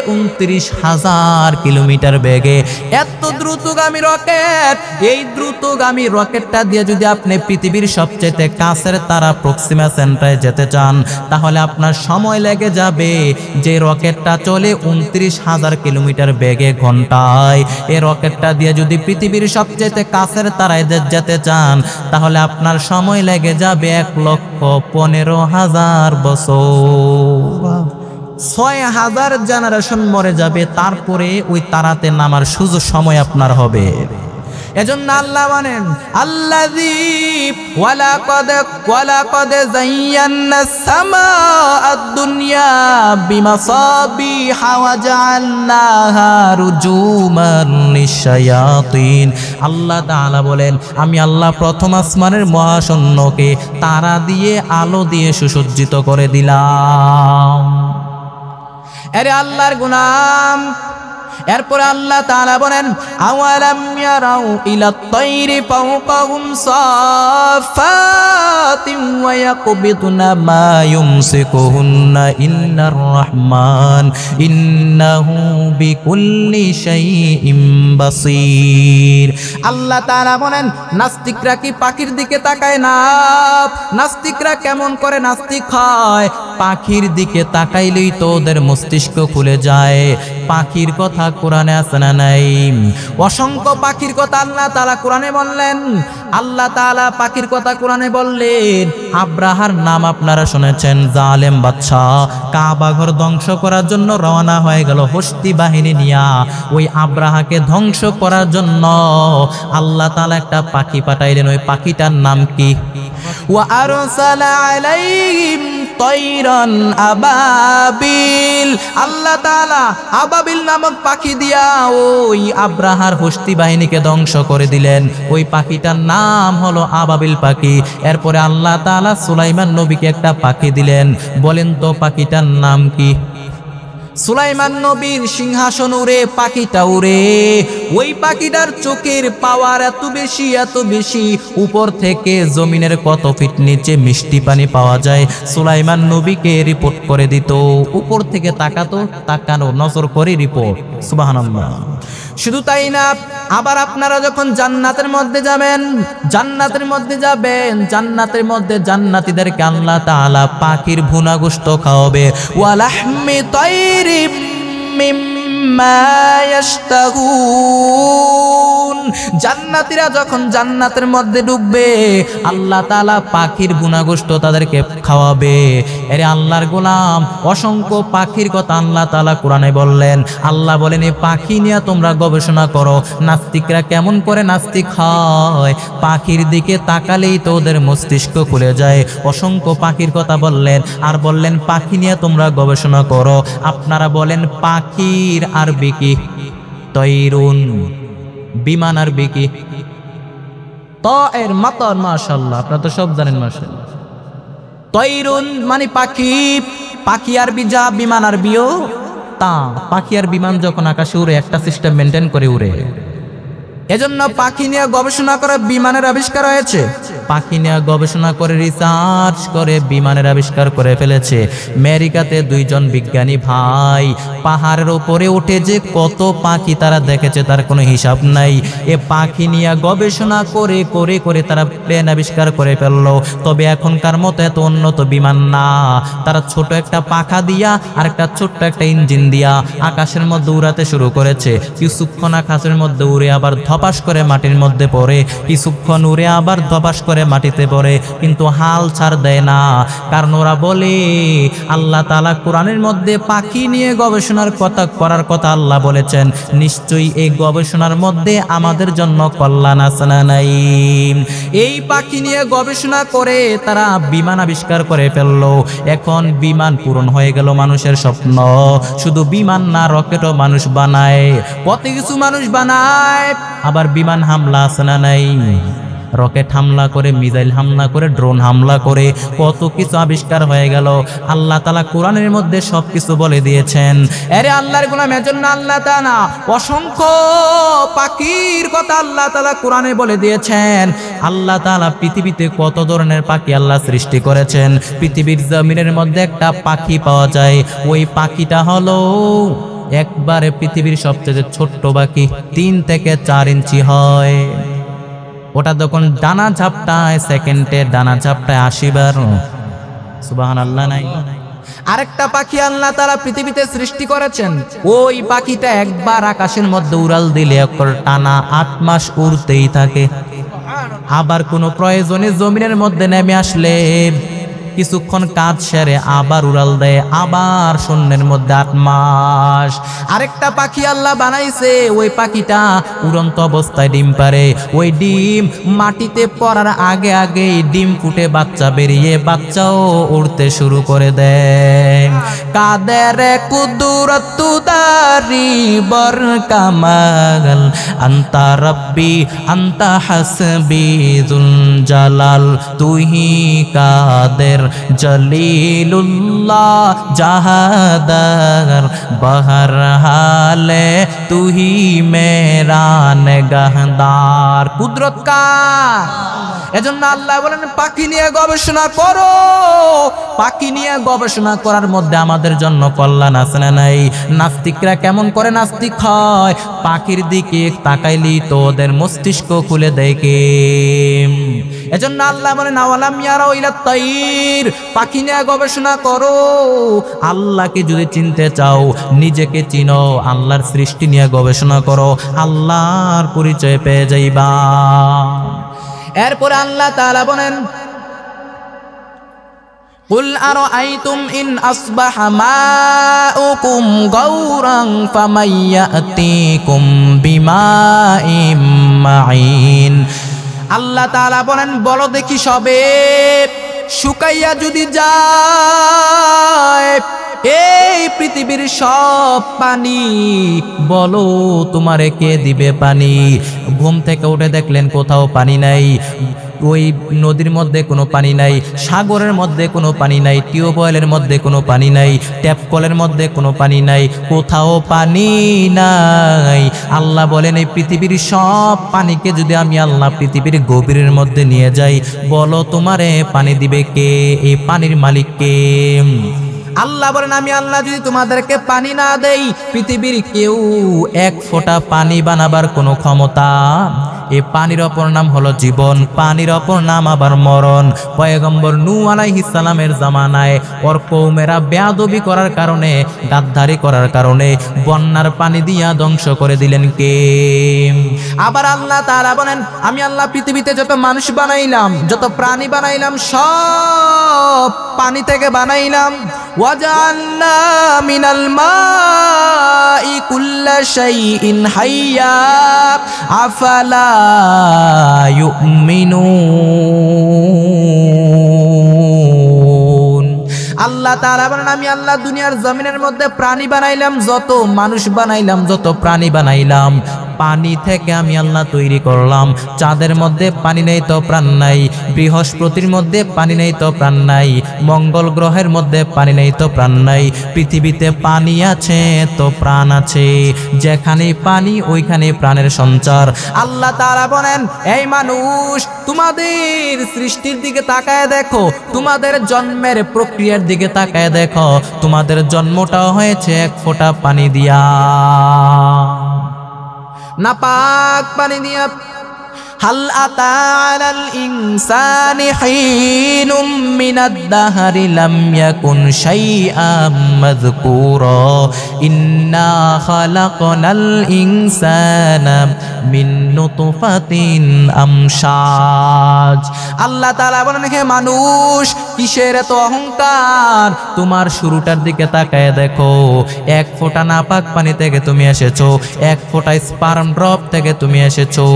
২৯,০০০ কিলোমিটার বেগে। এত দ্রুতগামী রকেট, এই দ্রুতগামী রকেটটা দিয়ে যদি আপনি পৃথিবীর সবচেয়ে কাছের তারা প্রক্সিমা সেন্ট্রায় যেতে চান, তাহলে আপনার সময় লেগে যাবে। যে রকেটটা চলে ২৯,০০০ কিলোমিটার বেগে ঘন্টায়, এই রকেটটা দিয়ে যদি পৃথিবীর সবচেয়ে কাছের তারায় যেতে চান, তাহলে আপনার সময় লেগে যাবে ১,১৫,০০০ বছর। ৬,০০০ জেনারেশন মরে যাবে, তারপরে ওই তারাতে নামার সুযোগ সময় আপনার হবে। এজন্য আল্লাহ বলেন, আল্লাযী ওয়ালাকাদ যায়্যানাস সামাআদ দুনিয়া বিমাসাবিহা ওয়া জাআলনাহা রুজুমান লিশ-শায়াতিন। আল্লাহ তাআলা বলেন, আমি আল্লাহ প্রথম আসমানের মহাশূন্যকে তারা দিয়ে, আলো দিয়ে সুসজ্জিত করে দিলাম। আরে আল্লাহর গোলাম, এরপরে আল্লাহ তাআলা বলেন, আওয়ালাম ইয়ারাউ ইলাত তায়রি ফাওকাহুম সাফাতিন ওয়া ইয়াকবিতুনা মা ইউমসিকুহুন্না ইল্লার রাহমান ইন্নাহু বিকুল্লি শাইইন বাসীর। আল্লাহ তাআলা বলেন, নাস্তিকরা কি পাখির দিকে তাকায় না? নাস্তিকরা কেমন করে নাস্তিক হয়? পাখির দিকে তাকাইলেই তো ওদের মস্তিষ্ক খুলে যায়। পাখির কথা কোরআনে আছে না নাই? অসংখ্য পাখির কথা আল্লাহ তাআলা কোরআনে বললেন। আল্লাহ তাআলা পাখির কথা কোরআনে বললেন। আব্রাহার নাম আপনারা শুনেছেন, জালেম বাদশাহ, কাবা ঘর ধ্বংস করার জন্য রওনা হয়ে গেল হস্তি বাহিনী নিয়া। ওই আব্রাহাকে ধ্বংস করার জন্য আল্লাহ তাআলা একটা পাখি পাঠাইলেন। ওই পাখিটার নাম কি? ওয়া আরসালা আলাইহিম তায়রান আবাবিল। আল্লাহ তাআলা আবাবিল নামক পাখি দিয়া ওই আব্রাহার হস্তি বাহিনীকে ধ্বংস করে দিলেন। ওই পাখিটার নাম হলো আবাবিল পাখি। এরপরে আল্লাহ তাআলা সুলাইমান নবীকে একটা পাখি দিলেন। বলেন তো পাখিটার নাম কি? সুলাইমান নবীর সিংহাসন উড়ে, পাখিটা উড়ে। ওই পাখিটার চোখের পাওয়ার এত বেশি, উপর থেকে জমিনের কত ফিট নিচে মিষ্টি পানি পাওয়া যায় সুলাইমান নবীকে রিপোর্ট করে দিত। উপর থেকে তাকানো নজর করে রিপোর্ট। সুবহানাল্লাহ। শুধু তাই না, আবার আপনারা যখন জান্নাতের মধ্যে যাবেন, জান্নাতের মধ্যে জান্নাতীদেরকে আল্লাহ তাআলা পাখির ভুনা গোশত খাওয়াবে। ওয়ালাহমি তাইরিম মিম্মা ইয়াশতাহুন। জান্নাতীরা যখন জান্নাতের মধ্যে ঢুকবে, আল্লাহ তাআলা পাখির ভুনা গোশত তাদেরকে খাওয়াবে। আরে আল্লাহর গোলাম, অসংখ্য পাখির কথা আল্লাহ তাআলা কোরআনে বললেন। আল্লাহ বলেন, এই পাখি নিয়ে তোমরা গবেষণা করো। নাস্তিকরা কেমন করে নাস্তিক হয়, পাখির দিকে তাকালেই তো ওদের মস্তিষ্ক খুলে যায়। অসংখ্য পাখির কথা বললেন, আর বললেন পাখি নিয়ে তোমরা গবেষণা করো। আপনারা বলেন পাখির আরবি কি? তৈরুন। বিমান আরবি কি? মাতার। মাশাআল্লাহ, আপনারা তো সব জানেন। মাশাআল্লাহ। তৈরুন মানে পাখি, পাখি আরবি যা, বিমান আরবিও তা। পাখি আর বিমান যখন আকাশে উড়ে, একটা সিস্টেম মেনটেন করে উড়ে। এজন্য পাখি নিয়ে গবেষণা করে বিমানের আবিষ্কার হয়েছে। পাখি নিয়ে গবেষণা করে, রিসার্চ করে বিমানের আবিষ্কার করে ফেলেছে। আমেরিকাতে দুইজন বিজ্ঞানী ভাই পাহাড়ের উপরে উঠে যে কত পাখি তারা দেখেছে তার কোনো হিসাব নাই। এ পাখি নিয়ে গবেষণা করে করে করে তারা প্লেন আবিষ্কার করে ফেললো। তবে এখনকার মতো এত উন্নত বিমান না, তারা ছোট একটা পাখা দিয়া আর একটা ছোট্ট একটা ইঞ্জিন দিয়া আকাশের মধ্যে উড়াতে শুরু করেছে। কিছুক্ষণ আকাশের মধ্যে উড়ে আবার ধপাস করে মাটির মধ্যে পড়ে, কিছুক্ষণ উড়ে আবার ধপাস করে মাটিতে পড়ে, কিন্তু হাল ছাড় দেয় না। কারণ ওরা বলে, আল্লাহ তাআলা কোরআনের মধ্যে পাখি নিয়ে গবেষণার কথা করার কথা আল্লাহ বলেছেন, নিশ্চয়ই এই গবেষণার মধ্যে আমাদের জন্য কল্যাণ আছে না নাই। এই পাখি নিয়ে গবেষণা করে তারা বিমান আবিষ্কার করে ফেললো। এখন বিমান পূরণ হয়ে গেল মানুষের স্বপ্ন। শুধু বিমান না, রকেটও মানুষ বানায়, কত কিছু মানুষ বানায়। আবার বিমান হামলা আছে না নাই? রকেট হামলা করে, মিসাইল হামলা করে, ড্রোন হামলা করে কত কিছু আবিষ্কার হয়ে গেল। আল্লাহ তাআলা কোরআনের মধ্যে সবকিছু বলে দিয়েছেন। আরে আল্লাহর গোলাম, এজন্য আল্লাহ তাআলা অসংখ্য পাখির কথা আল্লাহ তাআলা কোরআনে বলে দিয়েছেন। আল্লাহ তাআলা পৃথিবীতে কত ধরনের পাখি আল্লাহ সৃষ্টি করেছেন। পৃথিবীর জমিনের মধ্যে একটা পাখি পাওয়া যায়, ওই পাখিটা হলো একবারে পৃথিবীর সবচেয়ে ছোট্ট পাখি, 3 থেকে 4 ইঞ্চি হয়। ওটা যখন ডানা ঝাপটায়, সেকেন্ডে ডানা ঝাপটায় 80 বার। সুবহানাল্লাহ নাই? আরেকটা পাখি আল্লাহ তাআলা পৃথিবীতে সৃষ্টি করেছেন, ওই পাখিটা একবার আকাশের মধ্যে উড়াল দিলে টানা 8 মাস উড়তেই থাকে। আবার কোনো প্রয়োজনে জমিনের মধ্যে নেমে আসলে কিছুক্ষণ কাজ সেরে আবার উড়াল দেয়, আবার শূন্যের মধ্যে 8 মাস। আরেকটা পাখি আল্লাহ বানাইছে, ওই পাখিটা উড়ন্ত অবস্থায় ডিম পারে। ওই ডিম মাটিতে পড়ার আগে আগে ডিম ফুটে বাচ্চা বেরিয়ে বাচ্চাও উড়তে শুরু করে দেয়। কাদের কুদরত দারি বর কামাল, আন্তা রব্বি আন্তা হাসবি যুল জালাল, তুহি কাদের জলিলুল্লাহ জাহাদার, বহর হালে তুহি মেরা নেগাহদার। কুদরত কা। এজন্য আল্লাহ বলেন পাখি নিয়ে গবেষণা করো। পাখি নিয়ে গবেষণা করার মধ্যে আমাদের জন্য কল্যাণ আছে না নাই? নাস্তিকরা কেমন করে নাস্তিক হয়, পাখির দিকে তাকাইলি তো ওদের মস্তিষ্ক খুলে দেয় কে? এজন্য আল্লাহ বলেন আওয়ালাম ইয়ারাউ ইলাত তাইর, পাখি নিয়ে গবেষণা করো। আল্লাহকে যদি চিনতে চাও, নিজেকে চিনো, আল্লাহর সৃষ্টি নিয়ে গবেষণা করো, আল্লাহর পরিচয় পেয়ে যাইবা। এরপরে আল্লাহ তাআলা বলেন, কুল আরাআইতুম ইন আসবাহা মাউকুম গাওরান ফামাইয়াতিকুম বিমাইম মাইন। আল্লাহ তাআলা বলেন, বলো দেখি সবে শুকাইয়া যদি যায় এই পৃথিবীর সব পানি, বলো তোমারে কে দিবে পানি? ঘুম থেকে উঠে দেখলেন কোথাও পানি নাই, ওই নদীর মধ্যে কোনো পানি নাই, সাগরের মধ্যে কোনো পানি নাই, টিউবওয়েলের মধ্যে কোনো পানি নাই, ট্যাপ কলের মধ্যে কোনো পানি নাই, কোথাও পানি নাই। আল্লাহ বলেন এই পৃথিবীর সব পানিকে যদি আমি আল্লাহ পৃথিবীর গভীরের মধ্যে নিয়ে যাই, বলো তোমারে পানি দিবে কে? এই পানির মালিক কে? আল্লাহ বলেন আমি আল্লাহ যদি তোমাদেরকে পানি না দেই, পৃথিবীর কেউ এক ফোঁটা পানি বানাবার কোনো ক্ষমতা। এই পানির অপর নাম হলো জীবন, পানির অপর নাম আবার মরণ। পয়গম্বর নূহ আলাইহিস সালামের জামানায় ওর কওমেরা বেয়াদবি করার কারণে, গাদ্দারি করার কারণে বন্যার পানি দিয়া ধ্বংস করে দিলেন কে? আবার আল্লাহ তাআলা বলেন আমি আল্লাহ পৃথিবীতে যত মানুষ বানাইলাম, যত প্রাণী বানাইলাম, সব পানি থেকে বানাইলাম। ওয়াজআলনা মিনাল মাই কুল্লা শাইইন হাইয়্যা আফালা ইউমিনুন। আল্লাহ তাআলা বলেন আমি আল্লাহ দুনিয়ার জমিনের মধ্যে প্রাণী বানাইলাম, যত মানুষ বানাইলাম, যত প্রাণী বানাইলাম, পানি থেকে আমি আল্লাহ তৈরি করলাম। চাঁদের মধ্যে পানি নেই তো প্রাণ নাই, বৃহস্পতির মধ্যে পানি নেই তো প্রাণ নাই, মঙ্গল গ্রহের মধ্যে পানি নেই তো প্রাণ নাই, পৃথিবীতে পানি আছে তো প্রাণ আছে। যেখানে পানি ওইখানে প্রাণের সঞ্চার। আল্লাহ তাআলা বলেন এই মানুষ তোমাদের সৃষ্টির দিকে তাকায় দেখো, তোমাদের জন্মের প্রক্রিয়ার দিকে তাকায় দেখো, তোমাদের জন্মটাও হয়েছে এক ফোঁটা পানি দিয়া, নাপাক পানি দিয়া। হাল আতা আলাল ইনসানি হিনুম মিনাদ দাহরি লাম ইয়াকুন শাইআম মাযকুরা ইন্না খালাকনাল ইনসানা মিন নুতফাতিন আমশাজ। আল্লাহ তাআলা বলেন হে মানুষ কিসের এত অহংকার? তোমার শুরুটার দিকে তাকায় দেখো, এক ফোঁটা নাপাক পানি থেকে তুমি এসেছো, এক ফোঁটা স্পার্ম ড্রপ থেকে তুমি এসেছো।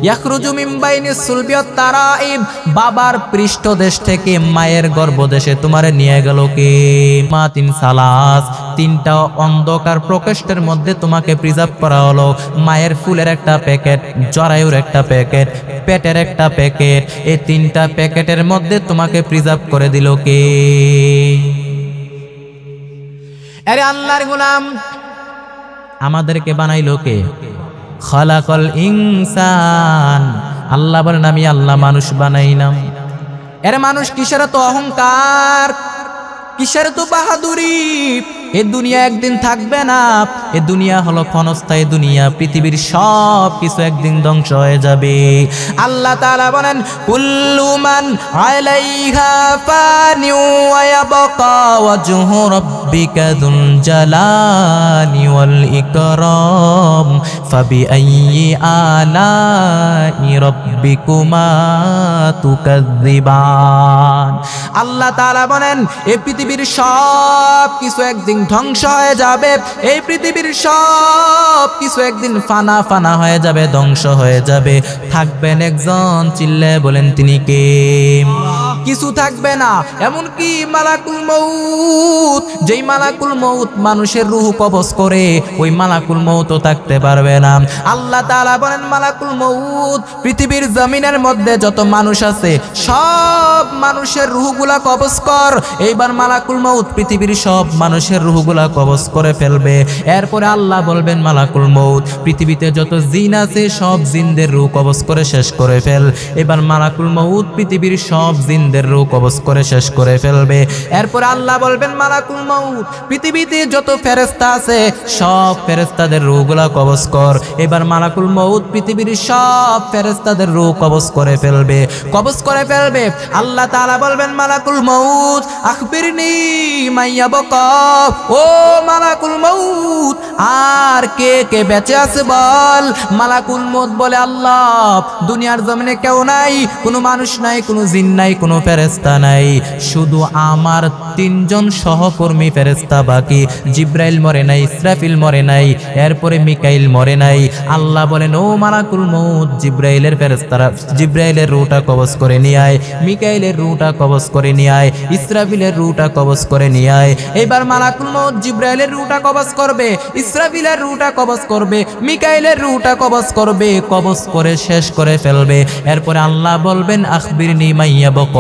ইয়াখরুজু মিন বাইনিস সুলবি ওয়াত তারাইব, বাবার পৃষ্ঠদেশ থেকে মায়ের গর্ভদেশে তোমারে নিয়ে গেল কে? মা তিন সালাস, তিনটা অন্ধকার প্রকোষ্ঠের মধ্যে তোমাকে প্রিজার্ভ করা হলো। মায়ের ফুলের একটা প্যাকেট, জরায়ুর একটা প্যাকেট, পেটের একটা প্যাকেট, এই তিনটা প্যাকেটের মধ্যে তোমাকে প্রিজার্ভ করে দিল কে? আরে আল্লাহর গোলাম, আমাদেরকে বানাইলো কে? খালাকাল ইনসান। আল্লাহ বলেন আমি আল্লাহ মানুষ বানাইলাম। এর মানুষ কিসের তো অহংকার, কিসের তো বাহাদুরি? এ দুনিয়া একদিন থাকবে না, এ দুনিয়া হলো ক্ষণস্থায়ী দুনিয়া, পৃথিবীর সব কিছু একদিন ধ্বংস হয়ে যাবে। আল্লাহ তাআলা বলেন কুল্লু মান আলাইহা ফানি ওয়া ইয়াবকা ওয়াজহু রাব্বিকা যুল জালালি ওয়াল ইকরাম ফাবিআইয়ি আলাই রাব্বিকুমা তুকাযযিবান। আল্লাহ তাআলা বলেন এই পৃথিবীর সব কিছু একদিন ধ্বংস হয়ে যাবে, এই পৃথিবীর সব কিছু একদিন ফানা ফানা হয়ে যাবে, ধ্বংস হয়ে যাবে। থাকবেন একজন, চিল্লায়ে বলেন তিনি কে? কিছু থাকবে না, এমনকি মালাকুল মউত, যেই মালাকুল মউত মানুষের রূহ কবজ করে, ওই মালাকুল মউতও থাকতে পারবে না। আল্লাহ তাআলা বলেন মালাকুল মউত পৃথিবীর জমিনের মধ্যে যত মানুষ আছে সব মানুষের রূহগুলা কবজ কর। এইবার মালাকুল মউত পৃথিবীর সব মানুষের রূহগুলা কবজ করে ফেলবে। এরপরে আল্লাহ বলবেন মালাকুল মউত পৃথিবীতে যত জিন আছে সব জিনদের রূহ কবজ করে শেষ করে ফেল। এবার মালাকুল মউত পৃথিবীর সব জিনদের রূহ কবজ করে শেষ করে ফেলবে। এরপর আল্লাহ বলবেন মালাকুল মউত পৃথিবীতে যত ফেরেশতা আছে সব ফেরেশতাদের রূহগুলা কবজ কর। এবার মালাকুল মউত পৃথিবীর সব ফেরেশতাদের রূহ কবজ করে ফেলবে, কবজ করে ফেলবে। আল্লাহ তাআলা বলবেন মালাকুল মউত আখবিরনি মাইয়া বকা, ও মালাকুল মউত আর কে কে বেঁচে আছে বল। মালাকুল মউত বলে আল্লাহ দুনিয়ার জমিনে কেউ নাই, কোনো মানুষ নাই, কোনো জিন নাই, কোনো ফেরেশতা নাই, শুধু আমার তিনজন সহকর্মী ফেরেশতা বাকি। জিব্রাইল মরে নাই, ইসরাফিল মরে নাই, এরপরে মিকাইল মরে নাই। আল্লাহ বলেন, ও মালাকুল মউত, জিব্রাইলের ফেরেশতারা জিব্রাইলের রূহটা কবজ করে নিয়ে আয়, মিকাইলের রূহটা কবজ করে নিয়ে আয়, ইসরাফিলের রূহটা কবজ করে নিয়ে আয়। এবার মালাকুল মউত জিব্রাইলের রূহটা কবজ করবে, ইসরাফিলের রূহটা কবজ করবে, মিকাইলের রূহটা কবজ করবে, কবজ করে শেষ করে ফেলবে। এরপরে আল্লাহ বলবেন, আখবিরনি মাইয়া বক,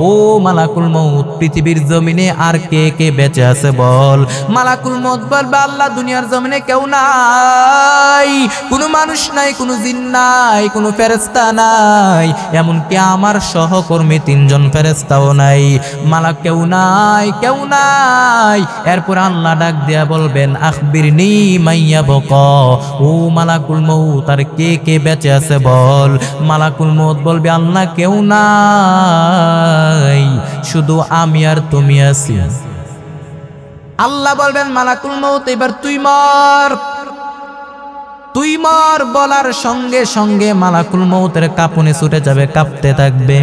ও মালাকুল মউত, পৃথিবীর জমিনে আর কে কে বেঁচে আছে বল। মালাকুল মউত বলবে, আল্লাহ দুনিয়ার জমিনে কেউ নাই, কোনো মানুষ নাই, কোনো জিন নাই, কোনো ফেরেশতা নাই, এমনকি আমার সহকর্মী তিনজন ফেরেশতাও নাই। মালাক কেউ নাই, কেউ নাই। এরপর আল্লাহ ডাক দিয়া বলবেন, আখবিরনি মাইয়া বক, ও মালাকুল মউত, আর কে কে বেঁচে আছে বল। মালাকুল মউত বলবে, আল্লাহ কেউ নাই, শুধু আমি আর তুমি আছি। আল্লাহ বলবেন, মালাকুল মউত এবার তুই মর, তুই মর। বলার সঙ্গে সঙ্গে মালাকুল মউতের কাঁপুনি ছুটে যাবে, কাঁপতে থাকবে।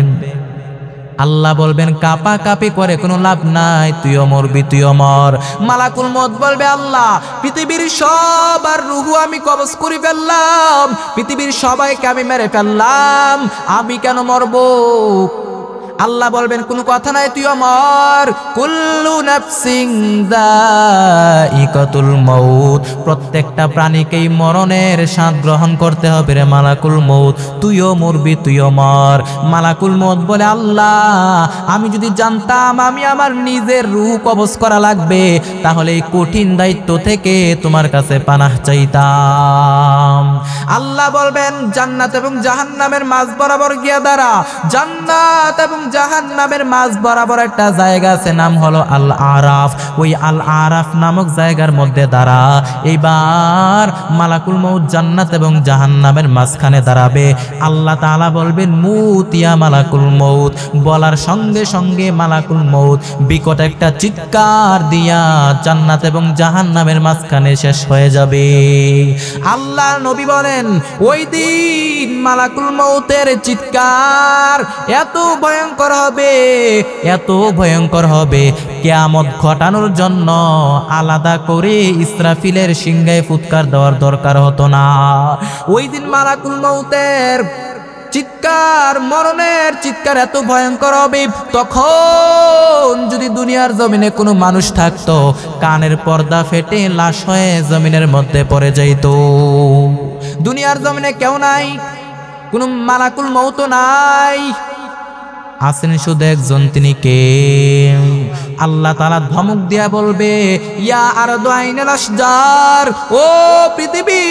আল্লাহ বলবেন, কাপা কাপি করে কোনো লাভ নাই, তুইও মরবি, তুইও মর। মালাকুল মউত বলবে, আল্লাহ পৃথিবীর সবার রুহু আমি কবজ করে ফেললাম, পৃথিবীর সবাইকে আমি মেরে ফেললাম, আমি কেন মরবো? আল্লাহ বলবেন, কোনো কথা নাই, তুই আমার। কুল্লু নাফসিন যায়িকাতুল মউত, প্রত্যেকটা প্রাণীকেই মরণের স্বাদ গ্রহণ করতে হবে রে মালাকুল মউত, তুইও মরবি, তুইও মর। মালাকুল মউত বলে, আল্লাহ আমি যদি জানতাম আমি আমার নিজের রূহ কবজ করা লাগবে, তাহলে এই কঠিন দায়িত্ব থেকে তোমার কাছে পানাহ চাইতাম। আল্লাহ বলবেন, জান্নাত এবং জাহান্নামের মাঝ বরাবর গিয়া দাঁড়া। জান্নাত এবং জাহান্নামের মাঝ বরাবর একটা জায়গা আছে, নাম হলো আল আরাফ। ওই আল আরাফ নামক জায়গার মধ্যে দাঁড়া। এইবার মালাকুল মউত জান্নাত এবং জাহান্নামের মাঝখানে দাঁড়াবে। আল্লাহ তাআলা বলবেন, মুত ইয়া মালাকুল মউত। বলার সঙ্গে সঙ্গে মালাকুল মউত বিকট একটা চিৎকার দিয়া জান্নাত এবং জাহান্নামের মাঝখানে শেষ হয়ে যাবে। আল্লাহ নবী বলেন, ওই দিন মালাকুল মউতের চিৎকার এত ভয়ঙ্কর হবে, এত ভয়ঙ্কর হবে, কিয়ামত ঘটানোর জন্য আলাদা করে ইসরাফিলের সিংহায় ফুৎকার দেওয়ার দরকার হতো না। ওই দিন মালাকুল মউতের চিৎকার, মরণের চিৎকার এত ভয়ঙ্কর হবে, তখন যদি দুনিয়ার জমিনে কোনো মানুষ থাকতো, কানের পর্দা ফেটে লাশ হয়ে জমিনের মধ্যে পড়ে যাইত। দুনিয়ার জমিনে কেউ নাই, কোনো মালাকুল মউত নাই, আছেন শুধু একজন, তিনি কে? আল্লাহ তাআলা ধমক দিয়া বলবে, ইয়া আরদু আইনাল আশজার, ও পৃথিবী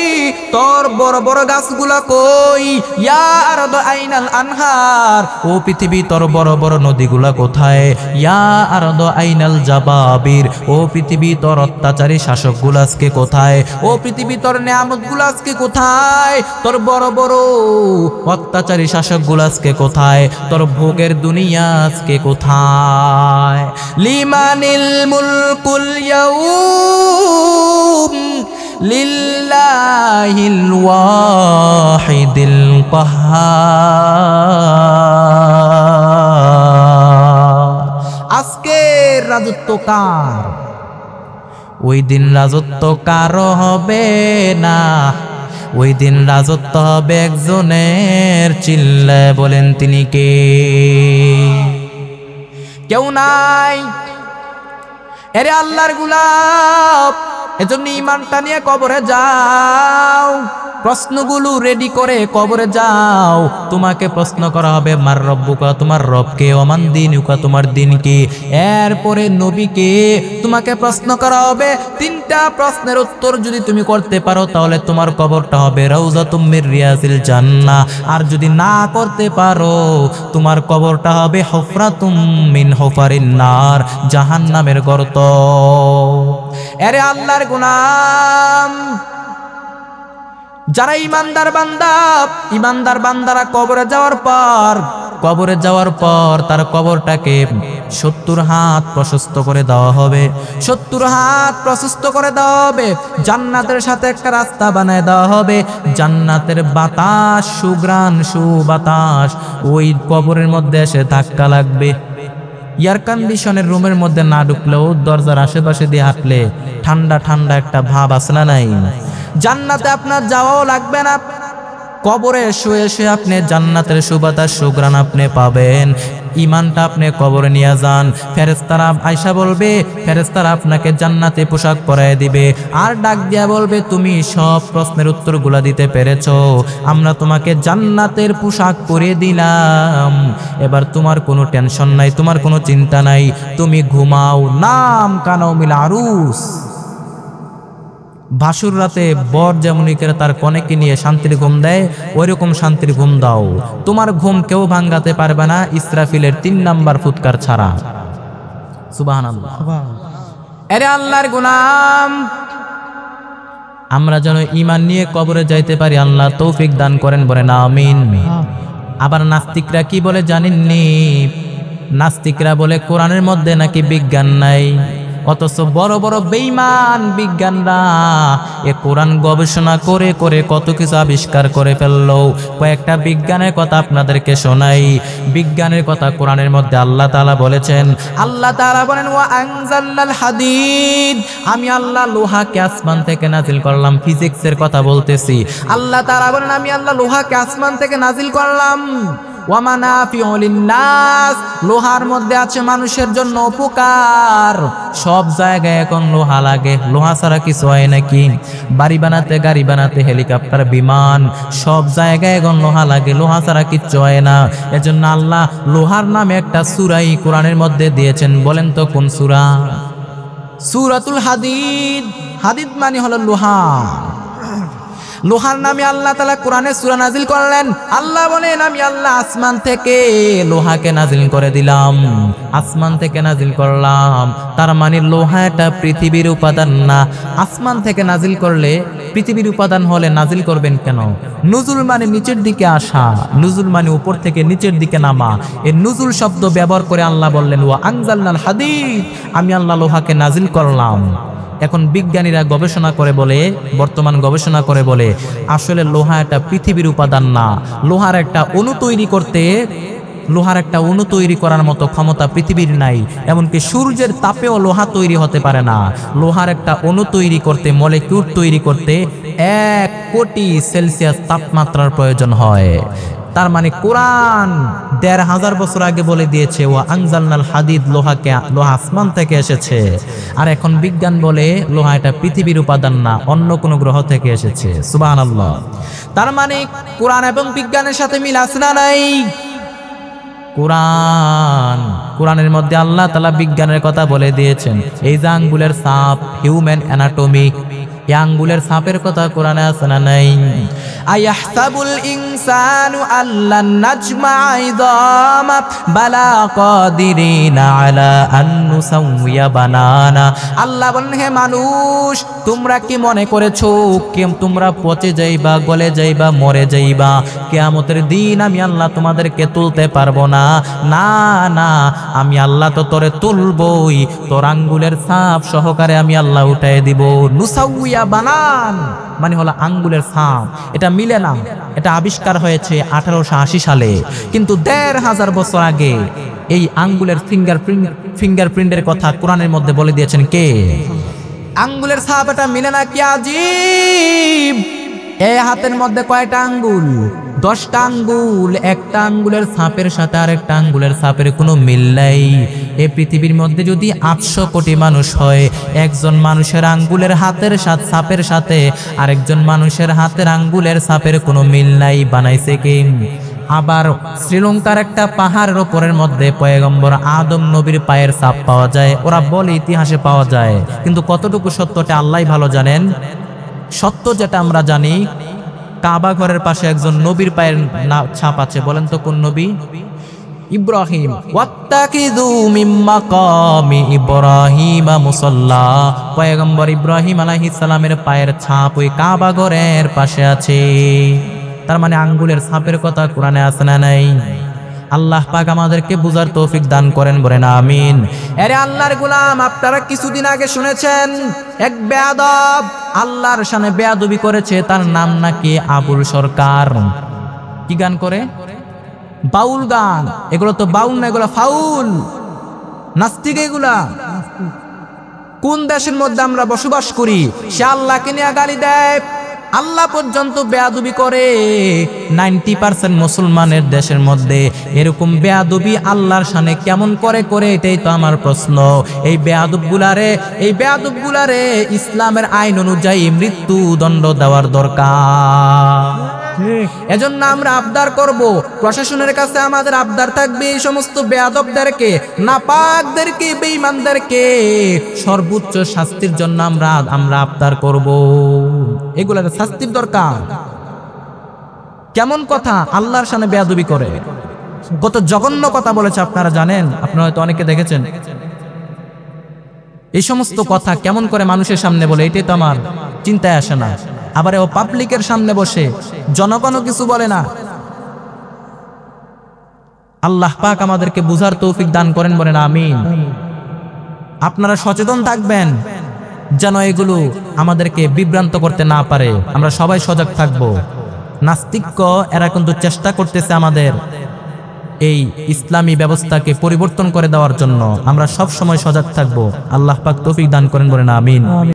তোর বড় বড় গাছগুলা কই? ইয়া আরদু আইনাল আনহার, ও পৃথিবী তোর বড় বড় নদীগুলা কোথায়? ইয়া আরদু আইনাল জাবাবির, ও পৃথিবী তোর অত্যাচারী শাসকগুলা আজকে কোথায়? ও পৃথিবী তোর নিয়ামতগুলা আজকে কোথায়? তোর বড় বড় অত্যাচারী শাসকগুলা আজকে কোথায়? তোর ভোগের দুনিয়া আজকে কোথায়? লিমানিল মুলকুল ইয়াউম লিল্লাহিল ওয়াহিদিল কাহ্হার। আজকের রাজত্ব কার? ওই দিন রাজত্ব কারো হবে না, ওই দিন রাজত্ব হবে একজনের। চিল্লায় বলেন, তিনি কে? কেউ নাই। এরে আল্লাহর গোলাপ, এজন্য ঈমানটা নিয়ে কবরে যাও, প্রশ্নগুলো রেডি করে কবরে যাও। তোমাকে প্রশ্ন করা হবে, মার রব্বুকা, তোমার রবকে, ওমান দীনুকা, তোমার দিন কি। এরপরে নবীকে তোমাকে প্রশ্ন করা হবে। তিনটা প্রশ্নের উত্তর যদি তুমি করতে পারো, তাহলে তোমার কবরটা হবে রাউযাতুম মির রিয়াজিল জান্নাহ। আর যদি না করতে পারো, তোমার কবরটা হবে হুফরাতুম মিন হুফারিন নার, জাহান্নামের গর্ত। এরে আল্লাহর গোলাম, যারা ইমানদার বান্দারা কবরে যাওয়ার পর তার কবরটাকে 70 হাত প্রশস্ত করে দেওয়া হবে। 70 হাত প্রশস্ত করে দেওয়া হবে। জান্নাতের সাথে একটা রাস্তা বানায় দেওয়া হবে। জান্নাতের বাতাস, সুঘ্রাণ সুবাতাস ওই কবরের মধ্যে এসে ধাক্কা লাগবে। এয়ার কন্ডিশনের রুমের মধ্যে না ঢুকলেও দরজার আশেপাশে দিয়ে হাঁটলে ঠান্ডা ঠান্ডা একটা ভাব আসে না নাই? জান্নাতে আপনার যাওয়াও লাগবে না, কবরে শুয়ে শুয়ে আপনি জান্নাতের সুবাতাস সুঘ্রাণ আপনি পাবেন। ইমানটা আপনি কবরে নিয়ে যান, ফেরেশতারা আয়েশা বলবে, ফেরেশতারা আপনাকে জান্নাতে পোশাক পরায় দিবে আর ডাক দিয়া বলবে তুমি সব প্রশ্নের উত্তরগুলো দিতে পেরেছো, আমরা তোমাকে জান্নাতের পোশাক পরিয়ে দিলাম, এবার তোমার কোনো টেনশন নাই, তোমার কোনো চিন্তা নাই, তুমি ঘুমাও। নাম কানাউমিল আরুস। ভাসুর রাতে বর যেমনই করে তার কনেকে নিয়ে শান্তির ঘুম দেয়, ওইরকম শান্তির ঘুম দাও। তোমার ঘুম কেউ ভাঙাতে পারবে না ইসরাফিলের 3 নাম্বার ফুৎকার ছাড়া। সুবহানাল্লাহ। আরে আল্লাহর গোলাম, আমরা যেন ঈমান নিয়ে কবরে যাইতে পারি, আল্লাহ তৌফিক দান করেন, বলেন আমিন। আবার নাস্তিকরা কি বলে জানেননি? নাস্তিকরা বলে কোরআনের মধ্যে নাকি বিজ্ঞান নাই, অথচ বড় বড় বেঈমান বিজ্ঞানরা এ কোরআন গবেষণা করে করে কত কিছু আবিষ্কার করে ফেললো। কয়েকটা বিজ্ঞানের কথা আপনাদেরকে শোনাই। বিজ্ঞানের কথা কোরআনের মধ্যে আল্লাহ তাআলা বলেছেন। আল্লাহ তাআলা বলেন ওয়া আনজালনাল হাদিদ, আমি আল্লাহ লোহাকে আসমান থেকে নাজিল করলাম। ফিজিক্সের কথা বলতেছি। আল্লাহ তাআলা বলেন আমি আল্লাহ লোহাকে আসমান থেকে নাজিল করলাম। ওয়া মানাফিউ লিন্নাস, লোহার মধ্যে আছে মানুষের জন্য উপকার। সব জায়গায় এখন লোহা লাগে, লোহা ছাড়া কিছু হয় নাকি? বাড়ি বানাতে, গাড়ি বানাতে, হেলিকপ্টার, বিমান, সব জায়গায় এখন লোহা লাগে, লোহা ছাড়া কিচ্ছু হয় না। এজন্য আল্লাহ লোহার নামে একটা সূরাই কোরআনের মধ্যে দিয়েছেন। বলেন তো কোন সূরা? সূরাতুল হাদিদ। হাদিদ মানে হলো লোহা। লোহার নামে আল্লাহ তাআলা কোরআনে সূরা নাজিল করলেন। আল্লাহ বলেন আমি আল্লাহ আসমান থেকে লোহাকে নাজিল করে দিলাম, আসমান থেকে নাজিল করলাম। তার মানে লোহা এটা পৃথিবীর উপাদান না। আসমান থেকে নাজিল করলে পৃথিবীর উপাদান হলে নাজিল করবেন কেন? নুজুল মানে নিচের দিকে আসা, নুজুল মানে উপর থেকে নিচের দিকে নামা। এই নুজুল শব্দ ব্যবহার করে আল্লাহ বললেন ওয়া আনজালনাল হাদিদ, আমি আল্লাহ লোহাকে নাজিল করলাম। এখন বিজ্ঞানীরা গবেষণা করে বলে, বর্তমান গবেষণা করে বলে আসলে লোহা একটা পৃথিবীর উপাদান না। লোহার একটা অণু তৈরি করতে, লোহার একটা অণু তৈরি করার মতো ক্ষমতা পৃথিবীর নাই। এমনকি সূর্যের তাপেও লোহা তৈরি হতে পারে না। লোহার একটা অণু তৈরি করতে, মলিকিউল তৈরি করতে 1 কোটি সেলসিয়াস তাপমাত্রার প্রয়োজন হয়। তার মানে কোরআন ১৫০০ বছর আগে বলে দিয়েছে ওয়া আনজালনাল হাদিদ, লোহাকে, লোহা আসমান থেকে এসেছে। আর এখন বিজ্ঞান বলে লোহা এটা পৃথিবীর উপাদান না, অন্য কোনো গ্রহ থেকে এসেছে। সুবহানাল্লাহ। তার মানে কোরআন এবং বিজ্ঞানের সাথে মিল আছে না নাই? কোরআনের মধ্যে আল্লাহ তাআলা বিজ্ঞানের কথা বলে দিয়েছেন। এই যে আঙ্গুলের ছাপ, হিউম্যান অ্যানাটমি, এই আঙ্গুলের ছাপের কথা কোরআনে আছে না নাই? আয়াহসাবুল ইনসানু আল্লান নাজমা'a ইযামা বালা কাদিরিনা আলা আন নুসাউইয়া বানানা। আল্লাহ বলেন হে মানুষ, তোমরা কি মনে করেছো তোমরা পচে যাইবা, গলে যাইবা, মরে যাইবা, কিয়ামতের দিন আমি আল্লাহ তোমাদেরকে তুলতে পারবো না? না না, আমি আল্লাহ তো তোরে তুলবই, তোর আঙ্গুলের ছাপ সহকারে আমি আল্লাহ উঠায় দিব। নুসাউইয়া বানান মানে হলো আঙ্গুলের ছাপ। এটা মিলে না, এটা আবিষ্কার হয়েছে 1880 সালে, কিন্তু ১৫০০ বছর আগে এই আঙ্গুলের ফিঙ্গারপ্রিন্টের কথা কোরআনের মধ্যে বলে দিয়েছেন কে? আঙ্গুলের ছাপ এটা মিলে না, কি আজীব! এই হাতের মধ্যে কয়টা আঙ্গুল? 10টা আঙ্গুল। একটা আঙ্গুলের ছাপের সাথে আরেকটা আঙ্গুলের ছাপের কোনো মিল নাই। এই পৃথিবীর মধ্যে যদি 800 কোটি মানুষ হয়, একজন মানুষের আঙ্গুলের হাতের সাথে ছাপের সাথে আরেকজন মানুষের হাতের আঙ্গুলের ছাপের কোনো মিল নাই। বানাইছে কে? আবার শ্রীলঙ্কার একটা পাহাড়ের ওপরের মধ্যে পয়গম্বর আদম নবীর পায়ের ছাপ পাওয়া যায়। ওরা বলে ইতিহাসে পাওয়া যায়, কিন্তু কতটুকু সত্যটা আল্লাহই ভালো জানেন। সত্য যেটা আমরা জানি, কাবা ঘরের পাশে একজন নবীর পায়ের ছাপ আছে। বলেন তো কোন নবী? ইব্রাহিম। ওয়াত্তাকিযু মিন মাকামি ইব্রাহিমা মুসাল্লা, পয়গম্বর ইব্রাহিম আলাইহিস সালামের পায়ের ছাপ ওই কাবা ঘরের পাশে আছে। তার মানে আঙ্গুলের ছাপের কথা কোরআনে আছে না নাই? আল্লাহ পাক আমাদেরকে বুঝার তৌফিক দান করেন, বলেন আমিন। আরে আল্লাহর গোলাম, আপনারা কিছুদিন আগে শুনেছেন এক বেয়াদব আল্লাহর শানে বেয়াদবি করেছে। তার নাম নাকি আবুল সরকার। কি গান করে? বাউল গান। এগুলো তো বাউল না, এগুলো ফাউল। নাস্তিক এগুলা। কোন দেশের মধ্যে আমরা বসবাস করি, সে আল্লাহকে নিয়ে গালি দেয়, আল্লাহ পর্যন্ত বেয়াদবি করে। 90% মুসলমানের দেশের মধ্যে এরকম বেয়াদবি আল্লাহর শানে কেমন করে করে, এটাই তো আমার প্রশ্ন। এই বেয়াদবগুলারে ইসলামের আইন অনুযায়ী মৃত্যুদণ্ড দেওয়ার দরকার। এজন্য আমরা আবদার করব, প্রশাসনের কাছে আমাদের আবদার থাকবে এই সমস্ত বেয়াদবদেরকে, নাপাকদেরকে, বেঈমানদেরকে সর্বোচ্চ শাস্তির জন্য আমরা আবদার করব। এগুলার শাস্তির দরকার। কেমন কথা, আল্লাহর শানে বেয়াদবি করে, কত জঘন্য কথা বলেছে আপনারা জানেন? আপনারা হয়তো অনেকে দেখেছেন। এই সমস্ত কথা কেমন করে মানুষের সামনে বলে, এটাই তো আমার চিন্তায় আসে না। আবার ও পাবলিকের সামনে বসে, জনগণও কিছু বলে না। আল্লাহ পাক আমাদেরকে বুঝার তৌফিক দান করেন, বলেন আমিন। আপনারা সচেতন থাকবেন যেন এগুলো আমাদেরকে বিভ্রান্ত করতে না পারে। আমরা সবাই সজাগ থাকবো। নাস্তিক্য এরা কিন্তু চেষ্টা করতেছে আমাদের এই ইসলামী ব্যবস্থাকে পরিবর্তন করে দেওয়ার জন্য। আমরা সব সময় সজাগ থাকবো। আল্লাহ পাক তৌফিক দান করেন, বলেন আমিন।